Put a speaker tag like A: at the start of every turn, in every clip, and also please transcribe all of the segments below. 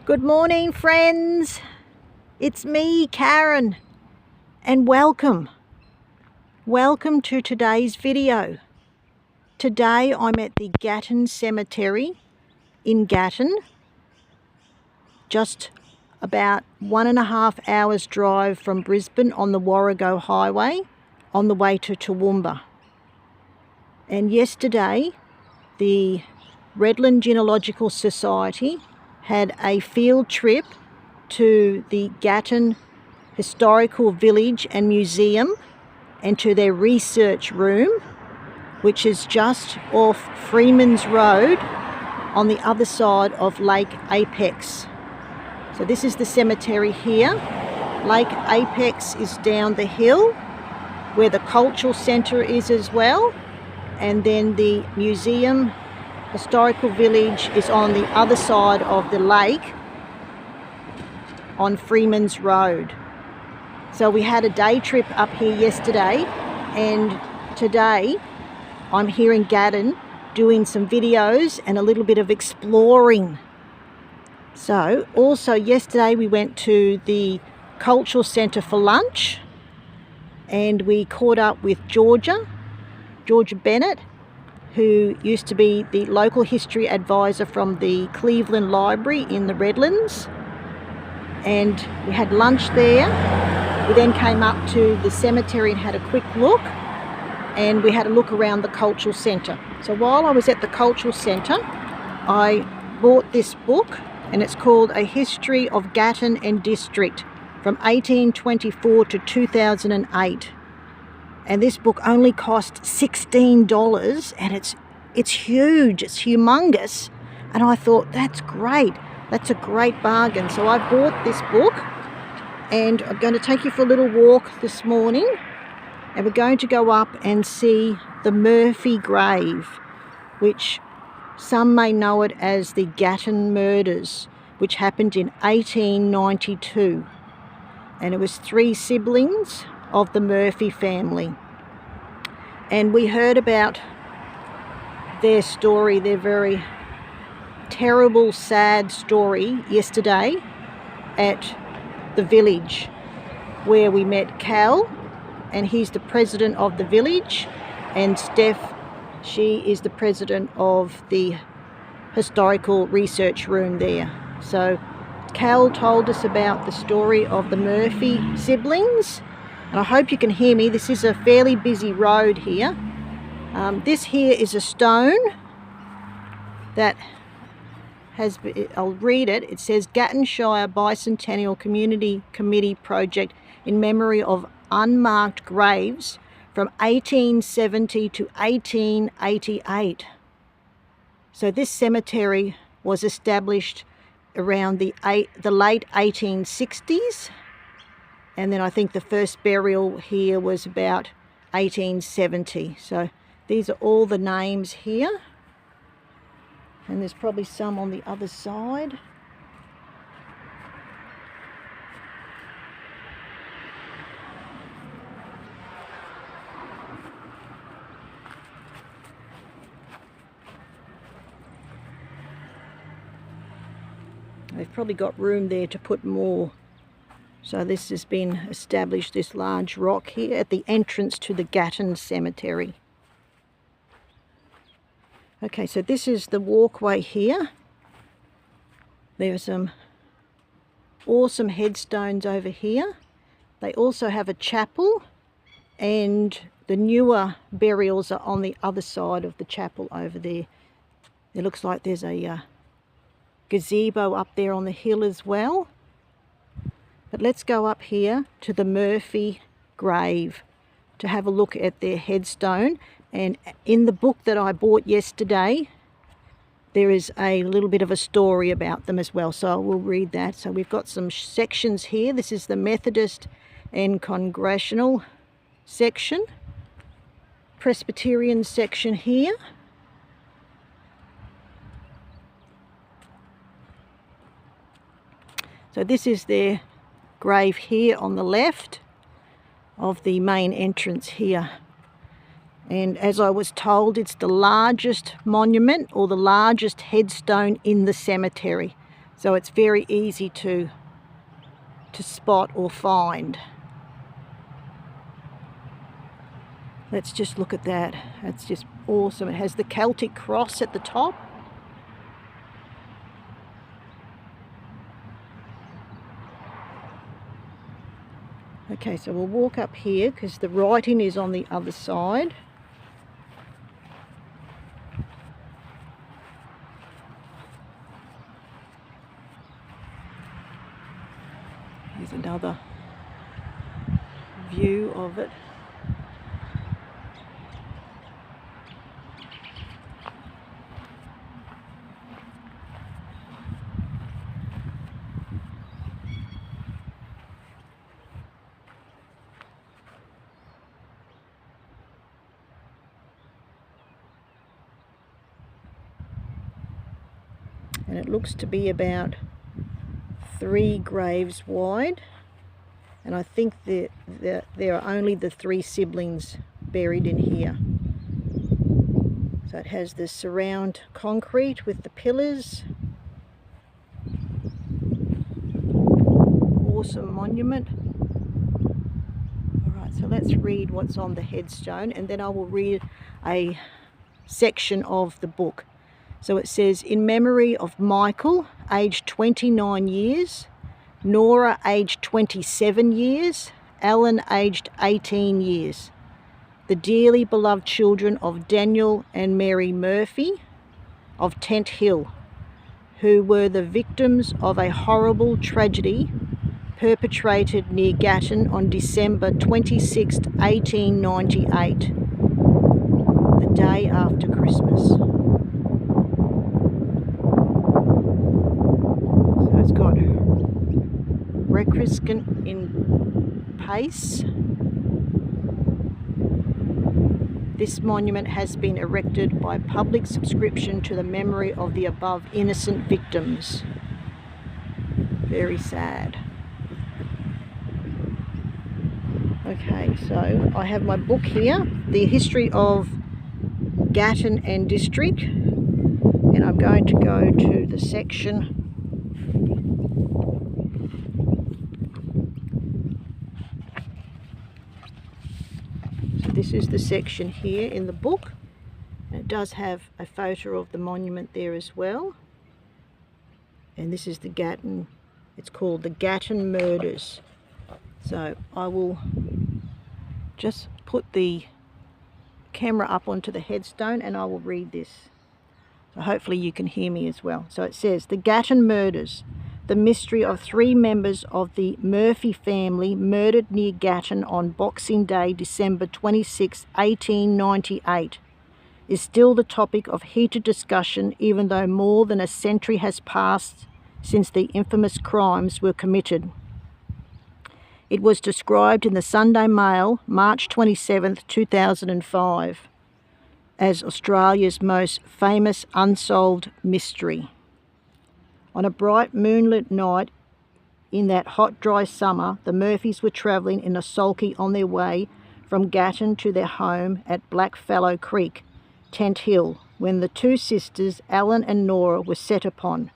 A: Good morning, friends. It's me, Karen, and welcome. Welcome to today's video. Today I'm at the Gatton Cemetery in Gatton, just about 1.5 hours drive from Brisbane on the Warrego Highway on the way to Toowoomba. And yesterday the Redland Genealogical Society had a field trip to the Gatton Historical Village and Museum and to their research room, which is just off Freeman's Road on the other side of Lake Apex. So this is the cemetery here. Lake Apex is down the hill where the cultural centre is as well, and then the museum historical village is on the other side of the lake on Freeman's Road. So we had a day trip up here yesterday, and today I'm here in Gatton doing some videos and a little bit of exploring. So also yesterday we went to the cultural centre for lunch, and we caught up with Georgia Bennett, who used to be the local history advisor from the Cleveland Library in the Redlands, and we had lunch there. We then came up to the cemetery and had a quick look, and we had a look around the cultural centre. So while I was at the cultural centre, I bought this book, and it's called A History of Gatton and District from 1824 to 2008. And this book only cost $16, and it's huge, it's humongous. And I thought, that's great, that's a great bargain. So I bought this book, and I'm going to take you for a little walk this morning, and we're going to go up and see the Murphy grave, which some may know it as the Gatton murders, which happened in 1892. And it was 3 siblings of the Murphy family. And we heard about their story, their very terrible, sad story yesterday at the village, where we met Cal, and he's the president of the village, and Steph, she is the president of the historical research room there. So Cal told us about the story of the Murphy siblings, and I hope you can hear me. This is a fairly busy road here. This here is a stone that has, I'll read it. It says Gatton Shire Bicentennial Community Committee Project in memory of unmarked graves from 1870 to 1888. So this cemetery was established around the late 1860s, and then I think the first burial here was about 1870. So these are all the names here, and there's probably some on the other side. They've probably got room there to put more. So this has been established, this large rock here at the entrance to the Gatton Cemetery. Okay, so this is the walkway here. There are some awesome headstones over here. They also have a chapel, and the newer burials are on the other side of the chapel over there. It looks like there's a gazebo up there on the hill as well. But let's go up here to the Murphy grave to have a look at their headstone. And in the book that I bought yesterday, there is a little bit of a story about them as well, so we'll read that. So we've got some sections here. This is the Methodist and Congregational section, Presbyterian section here. So this is their grave here on the left of the main entrance here. And as I was told, it's the largest monument or the largest headstone in the cemetery. So it's very easy to spot or find. Let's just look at that. That's just awesome. It has the Celtic cross at the top. Okay, so we'll walk up here because the writing is on the other side. Here's another view of it. And it looks to be about 3 graves wide, and I think that there are only the 3 siblings buried in here. So it has the surround concrete with the pillars. Awesome monument. Alright, so let's read what's on the headstone, and then I will read a section of the book. So it says, in memory of Michael, aged 29 years, Nora, aged 27 years, Alan, aged 18 years, the dearly beloved children of Daniel and Mary Murphy of Tent Hill, who were the victims of a horrible tragedy perpetrated near Gatton on December 26, 1898, the day after Christmas. It's got requiescant in pace. This monument has been erected by public subscription to the memory of the above innocent victims. Very sad. Okay, so I have my book here, The History of Gatton and District, and I'm going to go to the section This is the section here in the book. It does have a photo of the monument there as well. And this is the Gatton. It's called the Gatton Murders. So I will just put the camera up onto the headstone and I will read this. So hopefully you can hear me as well. So it says, the Gatton Murders. The mystery of 3 members of the Murphy family murdered near Gatton on Boxing Day, December 26, 1898, is still the topic of heated discussion, even though more than a century has passed since the infamous crimes were committed. It was described in the Sunday Mail, March 27, 2005, as Australia's most famous unsolved mystery. On a bright moonlit night in that hot, dry summer, the Murphys were travelling in a sulky on their way from Gatton to their home at Blackfallow Creek, Tent Hill, when the 2 sisters, Alan and Nora, were set upon,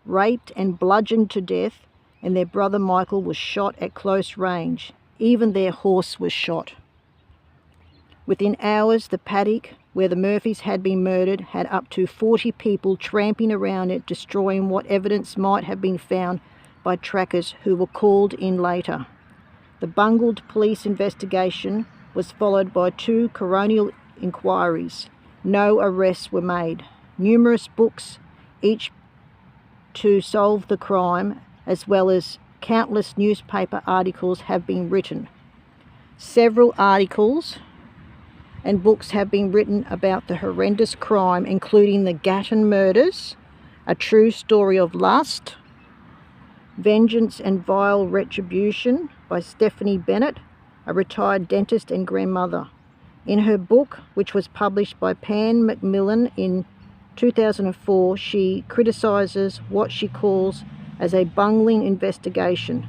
A: raped and bludgeoned to death, and their brother Michael was shot at close range. Even their horse was shot. Within hours, the paddock where the Murphys had been murdered had up to 40 people tramping around it, destroying what evidence might have been found by trackers who were called in later. The bungled police investigation was followed by 2 coronial inquiries. No arrests were made. Numerous books, each to solve the crime, as well as countless newspaper articles have been written. Several articles and books have been written about the horrendous crime, including the Gatton Murders, A True Story of Lust, Vengeance and Vile Retribution by Stephanie Bennett, a retired dentist and grandmother. In her book, which was published by Pan Macmillan in 2004, she criticises what she calls as a bungling investigation.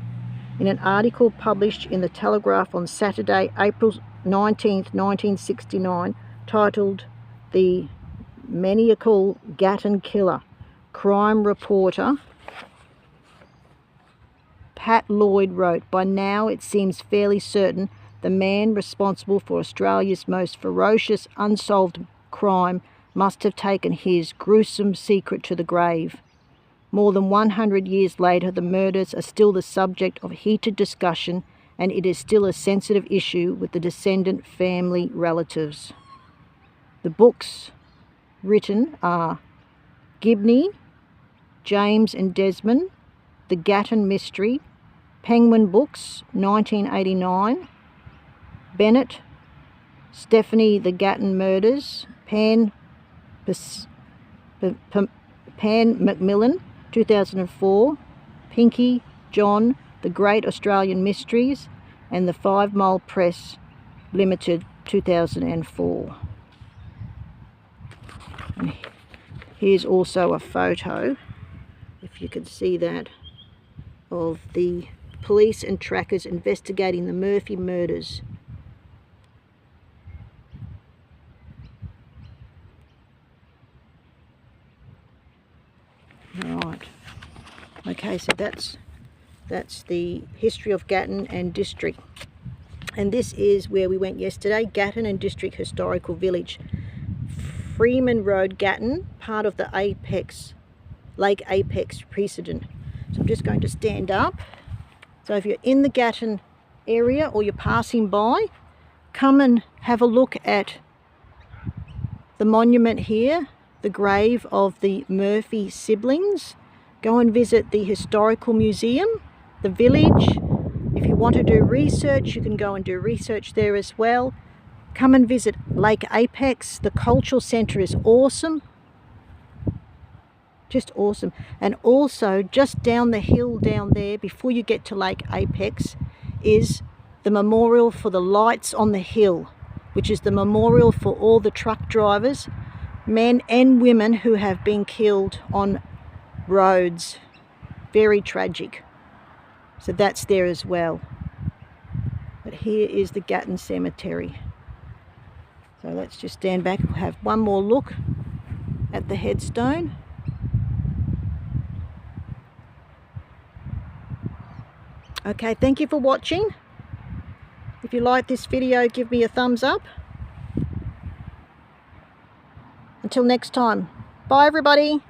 A: In an article published in the Telegraph on Saturday, April 19, 1969, titled The Maniacal Gatton Killer, crime reporter Pat Lloyd wrote, "By now it seems fairly certain the man responsible for Australia's most ferocious unsolved crime must have taken his gruesome secret to the grave. More than 100 years later, the murders are still the subject of heated discussion, and it is still a sensitive issue with the descendant family relatives." The books written are Gibney, James and Desmond, The Gatton Mystery, Penguin Books, 1989, Bennett, Stephanie, The Gatton Murders, Pan Macmillan, 2004, Pinky, John, The Great Australian Mysteries, and the 5 Mile Press Limited, 2004. And here's also a photo, if you can see that, of the police and trackers investigating the Murphy murders. Right. Okay, so that's the history of Gatton and District. And this is where we went yesterday, Gatton and District Historical Village. Freeman Road, Gatton, part of the Lake Apex precedent. So I'm just going to stand up. So if you're in the Gatton area or you're passing by, come and have a look at the monument here, the grave of the Murphy siblings. Go and visit the Historical Museum, the village. If you want to do research, you can go and do research there as well. Come and visit Lake Apex. The cultural centre is awesome. Just awesome. And also just down the hill down there, before you get to Lake Apex, is the memorial for the Lights on the Hill, which is the memorial for all the truck drivers, men and women, who have been killed on roads. Very tragic. So that's there as well. But here is the Gatton Cemetery. So let's just stand back and have one more look at the headstone. Okay, thank you for watching. If you like this video, give me a thumbs up. Until next time, bye everybody.